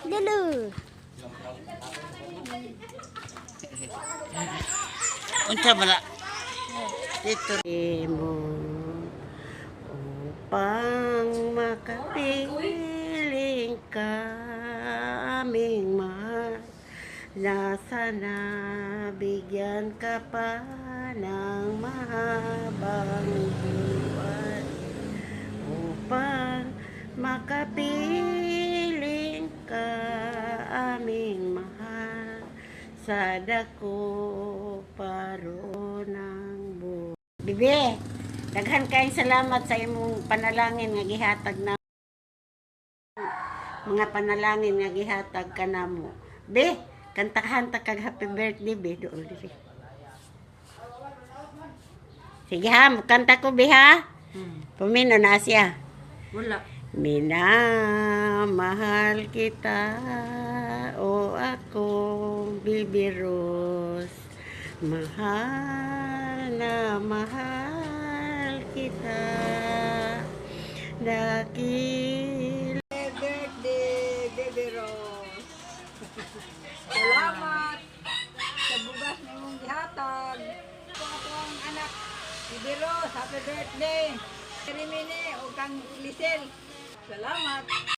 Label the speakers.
Speaker 1: Dulu.
Speaker 2: Unsa bala?
Speaker 1: Dito mo upang makapiling ka aming mahal. Sana bigyan ka pa ng mahabang buwan upang makapiling ka aming mahal sa dako paro ng buwan. Bibi, daghan kayong salamat sa imong panalangin nga gihatag na mga panalangin nga gihatag kanamo. Be, kantahan ta kag happy birthday be dool diri. Sige ha, kanta ko be ha. Pumino na siya.
Speaker 2: Wala.
Speaker 1: Minamahal kita o akong bibirus. Mahal na mahal kita. Dakil
Speaker 3: Birthday, Baby Rose. Salamat sa bugas na imong gihatag. Ito akong anak, Baby Rose, happy birthday. Rimini o kang Lisel. Salamat.